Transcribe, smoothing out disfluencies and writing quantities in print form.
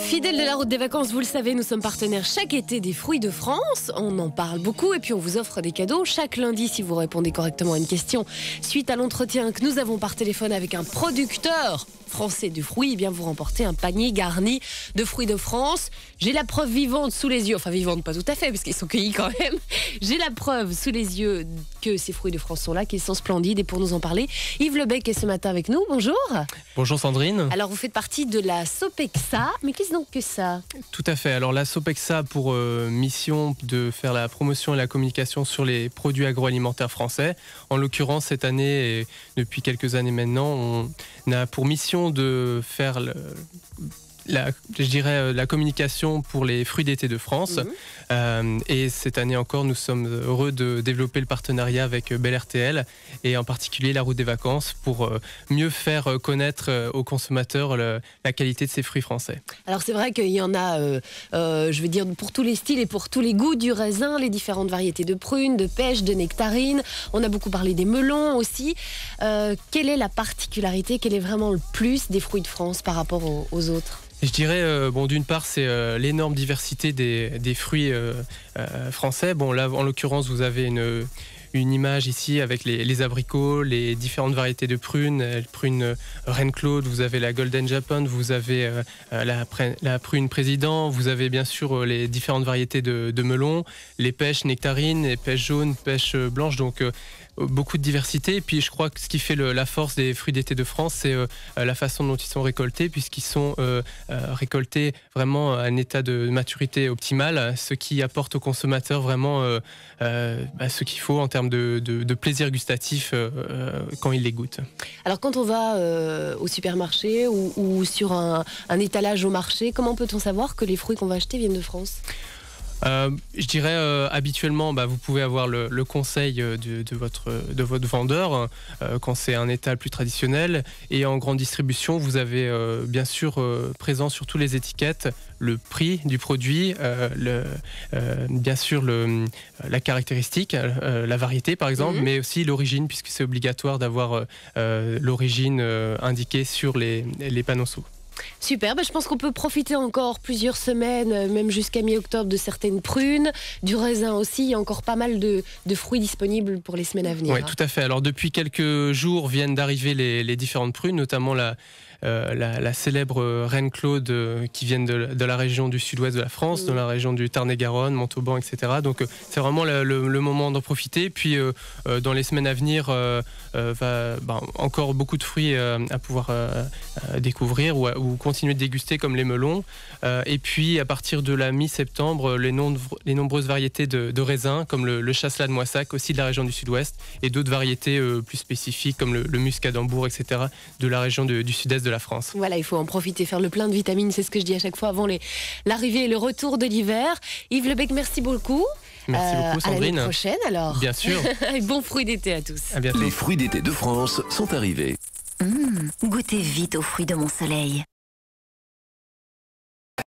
Fidèles de la route des vacances, vous le savez, nous sommes partenaires chaque été des Fruits de France. On en parle beaucoup et puis on vous offre des cadeaux chaque lundi si vous répondez correctement à une question. Suite à l'entretien que nous avons par téléphone avec un producteur français de fruits, eh bien vous remportez un panier garni de Fruits de France. J'ai la preuve vivante sous les yeux, enfin vivante pas tout à fait parce qu'ils sont cueillis quand même. J'ai la preuve sous les yeux que ces Fruits de France sont là, qu'ils sont splendides, et pour nous en parler, Yves Lebec est ce matin avec nous. Bonjour. Bonjour Sandrine. Alors vous faites partie de la Sopexa, mais qu'est-ce donc que ça ? Tout à fait. Alors la Sopexa a pour mission de faire la promotion et la communication sur les produits agroalimentaires français. En l'occurrence, cette année et depuis quelques années maintenant, on a pour mission de faire la communication pour les fruits d'été de France. Et cette année encore, nous sommes heureux de développer le partenariat avec Bel RTL et en particulier la route des vacances pour mieux faire connaître aux consommateurs la qualité de ces fruits français. Alors c'est vrai qu'il y en a, je veux dire, pour tous les styles et pour tous les goûts, du raisin, les différentes variétés de prunes, de pêches, de nectarines. On a beaucoup parlé des melons aussi. Quelle est la particularité, quel est vraiment le plus des Fruits de France par rapport aux autres ? Je dirais, d'une part, c'est l'énorme diversité des fruits français. Bon, là, en l'occurrence, vous avez une image ici avec les abricots, les différentes variétés de prunes, prune Reine-Claude, vous avez la Golden Japan, vous avez la prune Président, vous avez bien sûr les différentes variétés de melons, les pêches nectarines, les pêches jaunes, pêches blanches, donc beaucoup de diversité. Et puis je crois que ce qui fait la force des fruits d'été de France, c'est la façon dont ils sont récoltés, puisqu'ils sont récoltés vraiment à un état de maturité optimale, ce qui apporte aux consommateurs vraiment ce qu'il faut en termes de plaisir gustatif quand ils les goûtent. Alors quand on va au supermarché ou sur un étalage au marché, comment peut-on savoir que les fruits qu'on va acheter viennent de France ? Je dirais habituellement vous pouvez avoir le conseil de votre vendeur quand c'est un étal plus traditionnel, et en grande distribution vous avez bien sûr présent sur toutes les étiquettes le prix du produit, bien sûr la caractéristique, la variété par exemple, mais aussi l'origine, puisque c'est obligatoire d'avoir l'origine indiquée sur les panneaux sous. Super, je pense qu'on peut profiter encore plusieurs semaines, même jusqu'à mi-octobre, de certaines prunes, du raisin aussi. Il y a encore pas mal de fruits disponibles pour les semaines à venir. Oui, tout à fait. Alors depuis quelques jours viennent d'arriver les différentes prunes, notamment la célèbre Reine-Claude qui viennent de la région du sud-ouest de la France, de la région du Tarn-et-Garonne, Montauban, etc. Donc c'est vraiment le moment d'en profiter. Puis dans les semaines à venir, encore beaucoup de fruits à pouvoir découvrir ou continuer de déguster, comme les melons. Et puis à partir de la mi-septembre, les nombreuses variétés de raisins, comme le chasselas de Moissac, aussi de la région du sud-ouest, et d'autres variétés plus spécifiques, comme le muscat d'Hambourg, etc., de la région du sud-est de la France. Voilà, il faut en profiter, faire le plein de vitamines, c'est ce que je dis à chaque fois avant l'arrivée et le retour de l'hiver. Yves Lebec, merci beaucoup. Merci beaucoup Sandrine. À l'année prochaine alors. Bien sûr. Et bon fruits d'été à tous. À bientôt. Les Fruits d'été de France sont arrivés. Goûtez vite aux fruits de mon soleil.